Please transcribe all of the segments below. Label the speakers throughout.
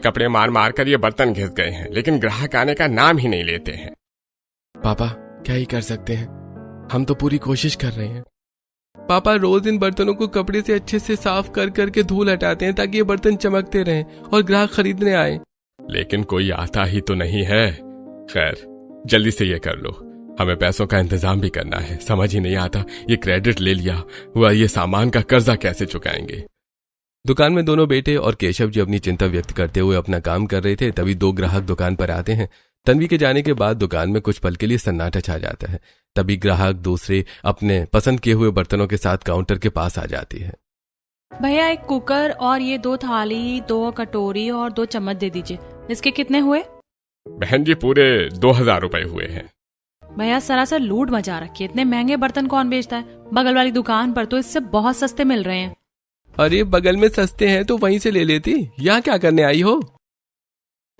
Speaker 1: कपड़े मार मार कर ये बर्तन घिस गए हैं, लेकिन ग्राहक आने का नाम ही नहीं लेते हैं।
Speaker 2: पापा क्या ही कर सकते हैं, हम तो पूरी कोशिश कर रहे हैं। पापा रोज इन बर्तनों को कपड़े से अच्छे से साफ कर करके धूल हटाते हैं ताकि ये बर्तन चमकते रहें और ग्राहक खरीदने आए।
Speaker 1: लेकिन कोई आता ही तो नहीं है। खैर जल्दी से ये कर लो, हमें पैसों का इंतजाम भी करना है। समझ ही नहीं आता, ये क्रेडिट ले लिया हुआ ये सामान का कर्जा कैसे चुकाएंगे।
Speaker 2: दुकान में दोनों बेटे और केशव जी अपनी चिंता व्यक्त करते हुए अपना काम कर रहे थे। तभी दो ग्राहक दुकान पर आते हैं। तन्वी के जाने के बाद दुकान में कुछ पल के लिए सन्नाटा छा जाता है। तभी ग्राहक दूसरे अपने पसंद किए हुए बर्तनों के साथ काउंटर के पास आ जाती है।
Speaker 3: भैया एक कुकर और ये 2 थाली, 2 कटोरी और 2 चम्मच दे दीजिए। इसके कितने हुए?
Speaker 1: बहन जी पूरे 2000 रुपए हुए हैं।
Speaker 3: भैया सरासर लूट मचा रखी है, इतने महंगे बर्तन कौन बेचता है? बगल वाली दुकान पर तो इससे बहुत सस्ते मिल रहे हैं।
Speaker 2: अरे बगल में सस्ते हैं तो वहीं से ले लेती, यहाँ क्या करने आई हो?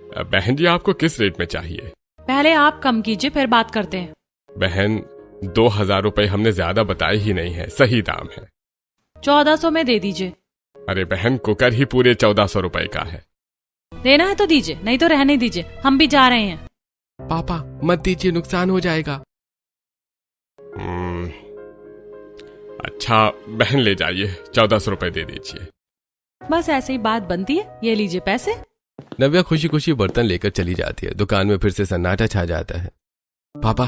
Speaker 1: बहन जी आपको किस रेट में चाहिए?
Speaker 3: पहले आप कम कीजिए फिर बात करते हैं।
Speaker 1: बहन 2000 रुपए हमने ज्यादा बताए ही नहीं है, सही दाम है।
Speaker 3: 1400 में दे दीजिए।
Speaker 1: अरे बहन कुकर ही पूरे 1400 रुपए का है।
Speaker 3: देना है तो दीजिए, नहीं तो रहने दीजिए, हम भी जा रहे हैं।
Speaker 2: पापा मत दीजिए, नुकसान हो जाएगा।
Speaker 1: अच्छा बहन ले जाइए, 1400 रुपए दे दीजिए।
Speaker 3: बस ऐसे ही बात बनती है। ये लीजिए पैसे।
Speaker 2: नव्या खुशी खुशी बर्तन लेकर चली जाती है। दुकान में फिर से सन्नाटा छा जाता है। पापा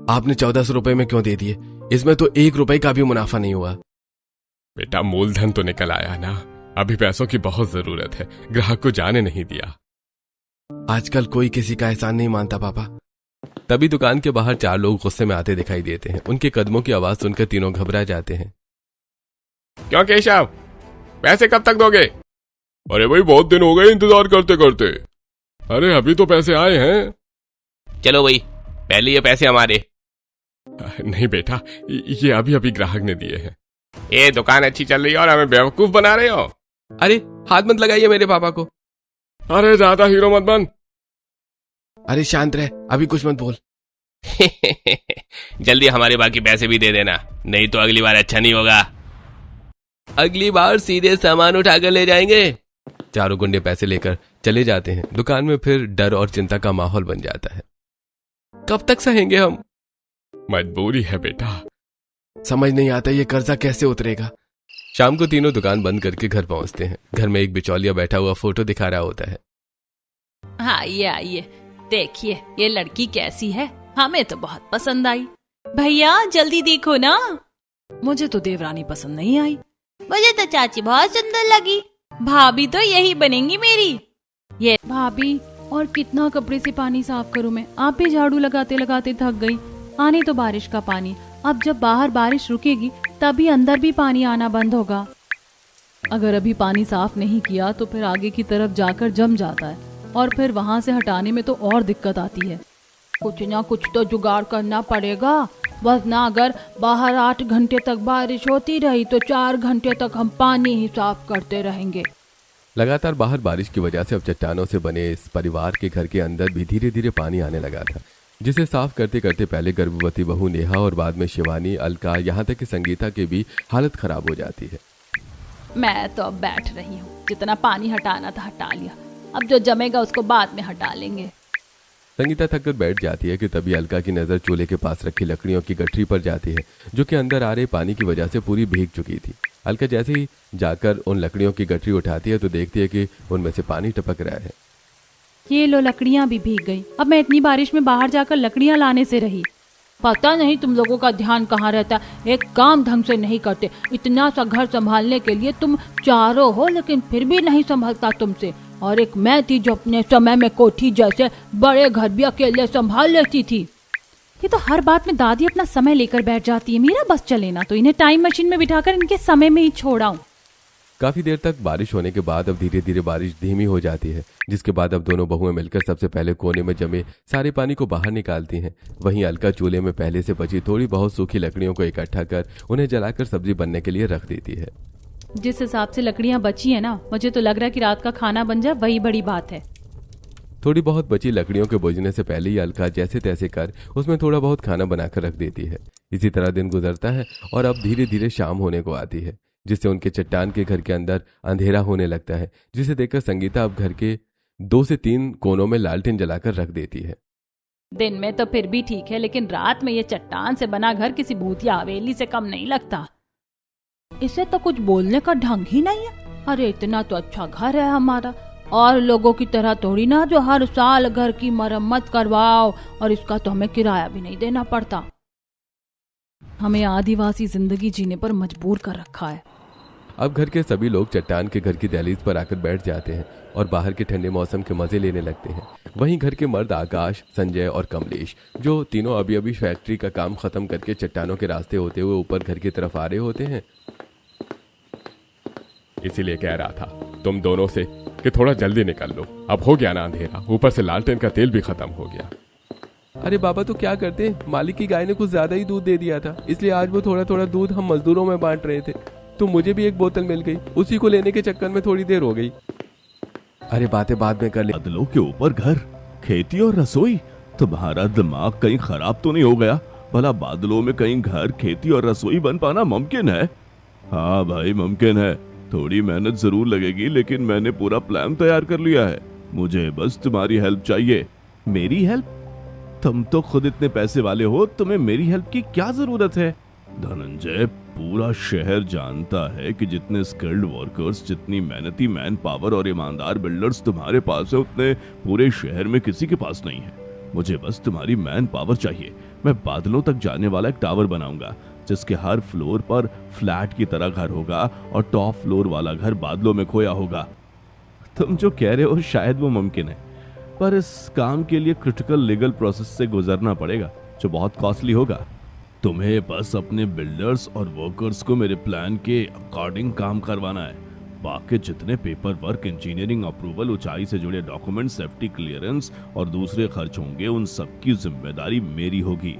Speaker 2: आपने 1400 रुपए में क्यों दे दिए? इसमें तो 1 रुपए का भी मुनाफा नहीं हुआ।
Speaker 1: बेटा मूलधन तो निकल आया ना, अभी पैसों की बहुत जरूरत है, ग्राहक को जाने नहीं दिया।
Speaker 2: आजकल कोई किसी का एहसान नहीं मानता पापा। तभी दुकान के बाहर 4 लोग गुस्से में आते दिखाई देते हैं। उनके कदमों की आवाज सुनकर तीनों घबरा जाते हैं।
Speaker 1: क्यों केशव, पैसे कब तक दोगे? अरे भाई बहुत दिन हो गए इंतजार करते करते। अरे अभी तो पैसे आए हैं।
Speaker 4: चलो भाई पहले ये पैसे हमारे।
Speaker 1: नहीं बेटा, ये अभी अभी ग्राहक ने दिए हैं। ये दुकान अच्छी चल रही है और हमें बेवकूफ बना रहे हो।
Speaker 2: अरे हाथ मत लगाइए मेरे पापा को।
Speaker 1: अरे ज्यादा हीरो मत बन।
Speaker 2: अरे शांत रह, अभी कुछ मत बोल।
Speaker 4: जल्दी हमारे बाकी पैसे भी दे देना, नहीं तो अगली बार अच्छा नहीं होगा।
Speaker 2: अगली बार सीधे सामान उठाकर ले जाएंगे। चारों गुंडे पैसे लेकर चले जाते हैं। दुकान में फिर डर और चिंता का माहौल बन जाता है। कब तक सहेंगे हम?
Speaker 1: मजबूरी है बेटा।
Speaker 2: समझ नहीं आता ये कर्जा कैसे उतरेगा। शाम को तीनों दुकान बंद करके घर पहुंचते हैं। घर में एक बिचौलिया बैठा हुआ फोटो दिखा रहा होता है।
Speaker 3: आइए आइए, देखिए ये लड़की कैसी है, हमें तो बहुत पसंद आई। भैया जल्दी देखो ना। मुझे तो देवरानी पसंद नहीं आई।
Speaker 5: मुझे तो चाची बहुत सुंदर लगी।
Speaker 3: भाभी तो यही बनेंगी मेरी। ये
Speaker 6: भाभी और कितना कपड़े से पानी साफ करूं मैं? आप भी झाड़ू लगाते लगाते थक गई। आने तो बारिश का पानी, अब जब बाहर बारिश रुकेगी तभी अंदर भी पानी आना बंद होगा। अगर अभी पानी साफ नहीं किया तो फिर आगे की तरफ जाकर जम जाता है और फिर वहां से हटाने में तो और दिक्कत आती है। कुछ ना कुछ तो जुगाड़ करना पड़ेगा, वरना अगर बाहर 8 घंटे तक बारिश होती रही तो 4 घंटे तक हम पानी ही साफ करते रहेंगे।
Speaker 2: लगातार बाहर बारिश की वजह से अब चट्टानों से बने इस परिवार के घर के अंदर भी धीरे धीरे पानी आने लगा था, जिसे साफ करते करते पहले गर्भवती बहू नेहा और बाद में शिवानी, अलका, यहाँ तक कि संगीता की भी हालत खराब हो जाती है।
Speaker 6: मैं तो अब बैठ रही हूँ, जितना पानी हटाना था हटा लिया, अब जो जमेगा उसको बाद में हटा लेंगे।
Speaker 2: संगीता थक कर बैठ जाती है कि तभी अलका की नजर चूल्हे के पास रखी लकड़ियों की गठरी पर जाती है, जो कि अंदर आ रहे पानी की वजह से पूरी भीग चुकी थी। अलका जैसे ही जाकर उन लकड़ियों की गठरी उठाती है तो देखती है कि उनमें से पानी टपक रहा है।
Speaker 6: ये लो लकड़ियाँ भी भीग गई। अब मैं इतनी बारिश में बाहर जाकर लकड़ियाँ लाने से रही। पता नहीं तुम लोगों का ध्यान कहाँ रहता, एक काम ढंग से नहीं करते। इतना सा घर संभालने के लिए तुम चारों हो, लेकिन फिर भी नहीं संभलता तुमसे। और एक मैं थी जो अपने समय में कोठी जैसे बड़े घर भी अकेले संभाल लेती थी। ये तो हर बात में दादी अपना समय लेकर बैठ जाती है। मेरा बस चले ना तो इन्हें टाइम मशीन में बिठाकर इनके समय में ही छोड़ाऊं।
Speaker 2: काफी देर तक बारिश होने के बाद अब धीरे धीरे बारिश धीमी हो जाती है, जिसके बाद अब दोनों बहुएं मिलकर सबसे पहले कोने में जमे सारे पानी को बाहर निकालती हैं। वहीं अलका चूल्हे में पहले से बची थोड़ी बहुत सूखी लकड़ियों को इकट्ठा कर उन्हें जलाकर सब्जी बनने के लिए रख देती है।
Speaker 6: जिस हिसाब से लकड़ियां बची है ना, मुझे तो लग रहा है कि रात का खाना बन जाए वही बड़ी बात है।
Speaker 2: थोड़ी बहुत बची लकड़ियों के बुझने से पहले ही अलका जैसे तैसे कर उसमें थोड़ा बहुत खाना बनाकर रख देती है। इसी तरह दिन गुजरता है और अब धीरे धीरे शाम होने को आती है, जिससे उनके चट्टान के घर के अंदर अंधेरा होने लगता है, जिसे देखकर संगीता अब घर के 2 से 3 कोनों में लालटेन जलाकर रख देती है।
Speaker 3: दिन में तो फिर भी ठीक है, लेकिन रात में ये चट्टान से बना घर किसी भूतिया हवेली से कम नहीं लगता। इसे तो कुछ बोलने का ढंग ही नहीं है। अरे इतना तो अच्छा घर है हमारा, और लोगों की तरह थोड़ी ना जो हर साल घर की मरम्मत करवाओ, और इसका तो हमें किराया भी नहीं देना पड़ता। हमें आदिवासी जिंदगी जीने पर मजबूर कर रखा है।
Speaker 2: अब घर के सभी लोग चट्टान के घर की दहलीज पर आकर बैठ जाते हैं और बाहर के ठंडे मौसम के मजे लेने लगते हैं। वहीं घर के मर्द आकाश, संजय और कमलेश, जो तीनों अभी अभी फैक्ट्री का काम खत्म करके चट्टानों के रास्ते होते हुए ऊपर घर की तरफ आ रहे होते हैं।
Speaker 1: इसीलिए कह रहा था तुम दोनों से कि थोड़ा जल्दी निकल लो, अब हो गया ना अंधेरा, ऊपर से लालटेन का तेल भी खत्म हो गया।
Speaker 2: अरे बाबा तो क्या करते, मालिक की गाय ने कुछ ज्यादा ही दूध दे दिया था, इसलिए आज वो थोड़ा थोड़ा दूध हम मजदूरों में बांट रहे थे, तो मुझे भी एक बोतल मिल गई, उसी को लेने के चक्कर में थोड़ी देर हो गई। अरे बातें बाद में कर ले।
Speaker 7: बादलों के ऊपर घर, खेती और रसोई, तुम्हारा दिमाग कहीं खराब तो नहीं हो गया? भला बादलों में कहीं घर, खेती और रसोई बन पाना मुमकिन है? हाँ भाई मुमकिन है, थोड़ी मेहनत जरूर लगेगी, लेकिन मैंने पूरा प्लान तैयार कर लिया है। मुझे बस तुम्हारी हेल्प चाहिए। मेरी हेल्प? तुम तो खुद इतने पैसे वाले हो, तुम्हें मेरी हेल्प की क्या जरूरत है? धनंजय, पूरा शहर जानता है कि जितने स्किल्ड वर्कर्स, जितनी मेहनती मैन पावर और ईमानदार बिल्डर्स तुम्हारे पास है, उतने पूरे शहर में किसी के पास नहीं है। मुझे बस तुम्हारी मैन पावर चाहिए। मैं बादलों तक जाने वाला एक टावर बनाऊंगा, जिसके हर फ्लोर पर फ्लैट की तरह घर होगा और टॉप फ्लोर वाला घर बादलों में खोया होगा। तुम जो कह रहे हो शायद वो मुमकिन है, पर इस काम के लिए क्रिटिकल लीगल प्रोसेस से गुजरना पड़ेगा, जो बहुत कॉस्टली होगा। तुम्हें बस अपने बिल्डर्स और वर्कर्स को मेरे प्लान के अकॉर्डिंग काम करवाना है। बाकी जितने पेपर वर्क, इंजीनियरिंग अप्रूवल, ऊंचाई से जुड़े डॉक्यूमेंट, सेफ्टी क्लियरेंस और दूसरे खर्च होंगे, उन सबकी जिम्मेदारी मेरी होगी।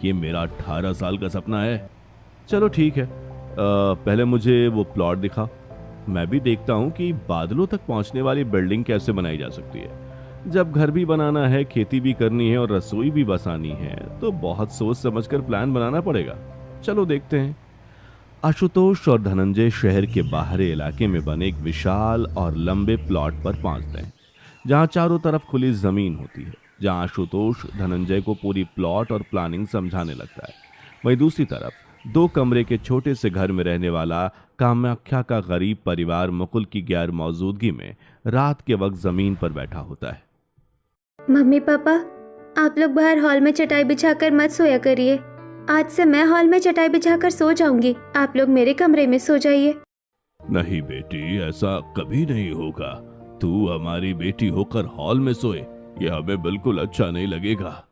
Speaker 7: ये मेरा 18 साल का सपना है। चलो ठीक है, पहले मुझे वो प्लॉट दिखा, मैं भी देखता हूँ कि बादलों तक पहुँचने वाली बिल्डिंग कैसे बनाई जा सकती है। जब घर भी बनाना है, खेती भी करनी है और रसोई भी बसानी है, तो बहुत सोच समझकर प्लान बनाना पड़ेगा। चलो देखते हैं। आशुतोष और धनंजय शहर के बाहरी इलाके में बने एक विशाल और लंबे प्लॉट पर पहुंचते हैं, जहां चारों तरफ खुली जमीन होती है। जहां आशुतोष धनंजय को पूरी प्लॉट और प्लानिंग समझाने लगता है, वहीं दूसरी तरफ 2 कमरे के छोटे से घर में रहने वाला कामाख्या का गरीब परिवार मुकुल की गैर मौजूदगी में रात के वक्त जमीन पर बैठा होता है।
Speaker 8: मम्मी पापा, आप लोग बाहर हॉल में चटाई बिछाकर मत सोया करिए। आज से मैं हॉल में चटाई बिछाकर सो जाऊंगी, आप लोग मेरे कमरे में सो जाइए।
Speaker 7: नहीं बेटी, ऐसा कभी नहीं होगा। तू हमारी बेटी होकर हॉल में सोए, ये हमें बिल्कुल अच्छा नहीं लगेगा।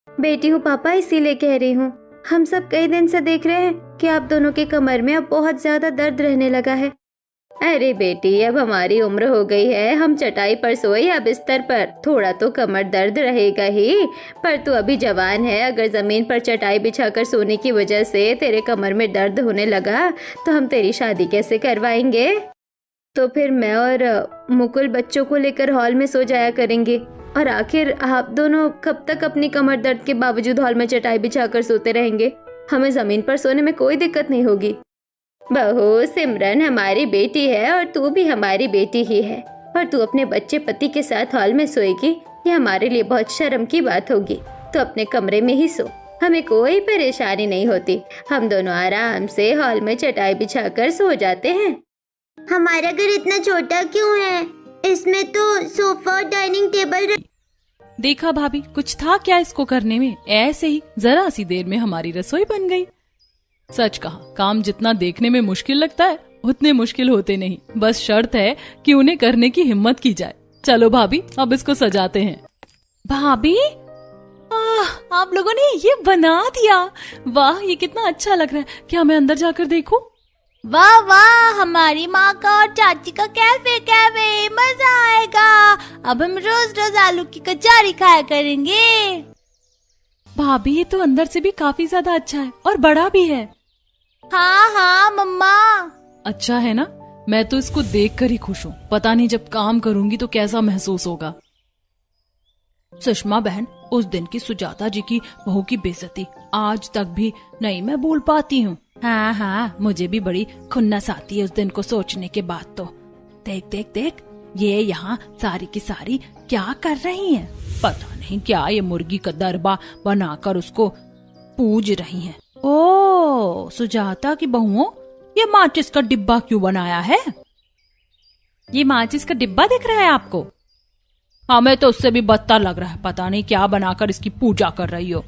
Speaker 8: बेटी हूँ पापा, इसीलिए कह रही हूँ। हम सब कई दिन से देख रहे हैं कि आप दोनों के कमर में अब बहुत ज्यादा दर्द रहने लगा है। अरे बेटी, अब हमारी उम्र हो गई है, हम चटाई पर सोए या बिस्तर पर, थोड़ा तो कमर दर्द रहेगा ही। पर तू अभी जवान है, अगर जमीन पर चटाई बिछाकर सोने की वजह से तेरे कमर में दर्द होने लगा तो हम तेरी शादी कैसे करवाएंगे? तो फिर मैं और मुकुल बच्चों को लेकर हॉल में सो जाया करेंगे। और आखिर आप दोनों कब तक अपनी कमर दर्द के बावजूद हॉल में चटाई बिछाकर सोते रहेंगे? हमें जमीन पर सोने में कोई दिक्कत नहीं होगी। बहू सिमरन हमारी बेटी है और तू भी हमारी बेटी ही है, और तू अपने बच्चे पति के साथ हॉल में सोएगी, ये हमारे लिए बहुत शर्म की बात होगी। तो अपने कमरे में ही सो, हमें कोई परेशानी नहीं होती। हम दोनों आराम से हॉल में चटाई बिछाकर सो जाते हैं।
Speaker 5: हमारा घर इतना छोटा क्यों है? इसमें तो सोफा और डाइनिंग टेबल।
Speaker 3: देखा भाभी, कुछ था क्या इसको करने में? ऐसे ही जरा सी देर में हमारी रसोई बन गई। सच कहा, काम जितना देखने में मुश्किल लगता है उतने मुश्किल होते नहीं, बस शर्त है कि उन्हें करने की हिम्मत की जाए। चलो भाभी, अब इसको सजाते हैं। भाभी, आप लोगों ने ये बना दिया, वाह, ये कितना अच्छा लग रहा है। क्या मैं अंदर जाकर देखूं?
Speaker 5: वाह वाह, हमारी माँ का और चाची का कैफे कैफे, मजा आएगा। अब हम रोज रोज आलू की कचौरी खाया करेंगे।
Speaker 3: भाभी, ये तो अंदर से भी काफी ज्यादा अच्छा है और बड़ा भी है।
Speaker 5: हाँ हाँ मम्मा।
Speaker 3: अच्छा है ना? मैं तो इसको देखकर ही खुश हूँ। पता नहीं जब काम करूंगी तो कैसा महसूस होगा। सुषमा बहन, उस दिन की सुजाता जी की बहू की बेइज्जती आज तक भी नहीं मैं भूल पाती हूँ। हाँ हाँ, मुझे भी बड़ी खुन्नस आती है उस दिन को सोचने के बाद। तो देख देख देख, ये यहाँ सारी की सारी क्या कर रही हैं? पता नहीं क्या ये मुर्गी का दरबा बनाकर उसको पूज रही हैं। ओ सुजाता की बहुओं, ये माचिस का डिब्बा क्यों बनाया है? ये माचिस का डिब्बा दिख रहा है आपको? हमें तो उससे भी बदतर लग रहा है। पता नहीं क्या बनाकर इसकी पूजा कर रही हो।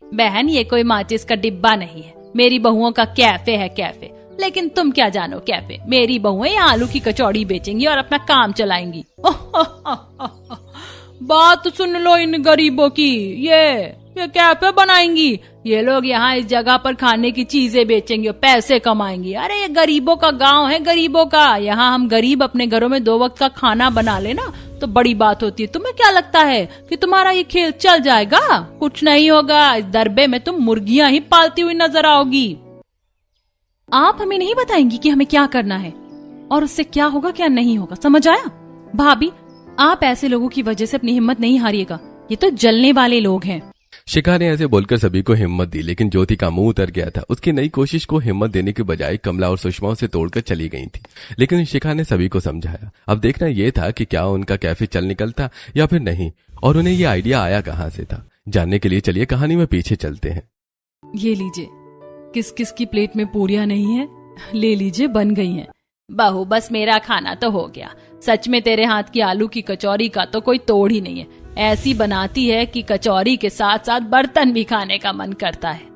Speaker 3: बहन, ये कोई माचिस का डिब्बा नहीं है, मेरी बहुओं का कैफे है, कैफे। लेकिन तुम क्या जानो कैफे? मेरी बहुएं आलू की कचौड़ी बेचेंगी और अपना काम चलाएंगी। बात सुन लो इन गरीबों की, ये कैफे बनाएंगी। ये लोग यहाँ इस जगह पर खाने की चीजें बेचेंगे और पैसे कमाएंगी। अरे ये गरीबों का गांव है, गरीबों का। यहाँ हम गरीब अपने घरों में 2 वक्त का खाना बना लेना तो बड़ी बात होती है। तुम्हें क्या लगता है कि तुम्हारा ये खेल चल जाएगा? कुछ नहीं होगा। इस दरबे में तुम मुर्गियां ही पालती हुई नजर आओगी।
Speaker 6: आप हमें नहीं बताएंगी कि हमें क्या करना है और उससे क्या होगा क्या नहीं होगा, समझ आया? भाभी, आप ऐसे लोगों की वजह से अपनी हिम्मत नहीं हारिएगा। ये तो जलने वाले लोग हैं।
Speaker 2: शिखा ने ऐसे बोलकर सभी को हिम्मत दी, लेकिन ज्योति का मुंह उतर गया था। उसकी नई कोशिश को हिम्मत देने के बजाय कमला और सुषमा उसे तोड़कर चली गई थी। लेकिन शिखा ने सभी को समझाया। अब देखना यह था कि क्या उनका कैफे चल निकलता या फिर नहीं, और उन्हें यह आइडिया आया कहां से था। जानने के लिए चलिए कहानी में पीछे चलते हैं।
Speaker 3: ये लीजिए, किस किस की प्लेट में पूरियां नहीं है? ले लीजिए, बन गई हैं। बहू, बस मेरा खाना तो हो गया। सच में तेरे हाथ की आलू की कचौरी का तो कोई तोड़ ही नहीं है। ऐसी बनाती है कि कचौरी के साथ साथ बर्तन भी खाने का मन करता है।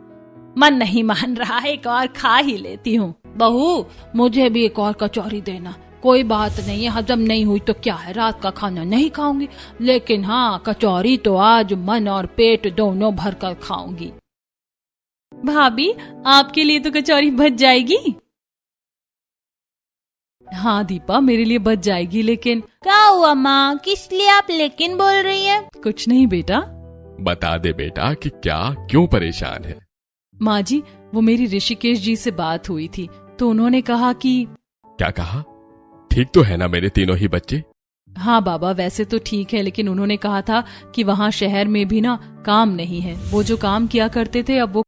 Speaker 3: मन नहीं मान रहा है, एक और खा ही लेती हूँ। बहू, मुझे भी एक और कचौरी देना। कोई बात नहीं है, हजम नहीं हुई तो क्या है, रात का खाना नहीं खाऊंगी, लेकिन हाँ कचौरी तो आज मन और पेट दोनों भर कर खाऊंगी।
Speaker 6: भाभी, आपके लिए तो कचौरी बच जाएगी।
Speaker 3: हाँ दीपा, मेरे लिए बच जाएगी, लेकिन
Speaker 5: क्या हुआ माँ? किस लिए आप लेकिन बोल रही हैं?
Speaker 3: कुछ नहीं बेटा।
Speaker 1: बता दे बेटा कि क्या क्यों परेशान है।
Speaker 3: माँ जी, वो मेरी ऋषिकेश जी से बात हुई थी तो उन्होंने कहा कि।
Speaker 1: क्या कहा? ठीक तो है ना मेरे तीनों ही बच्चे?
Speaker 3: हाँ बाबा, वैसे तो ठीक है, लेकिन उन्होंने कहा था कि वहाँ शहर में भी ना काम नहीं है। वो जो काम किया करते थे अब वो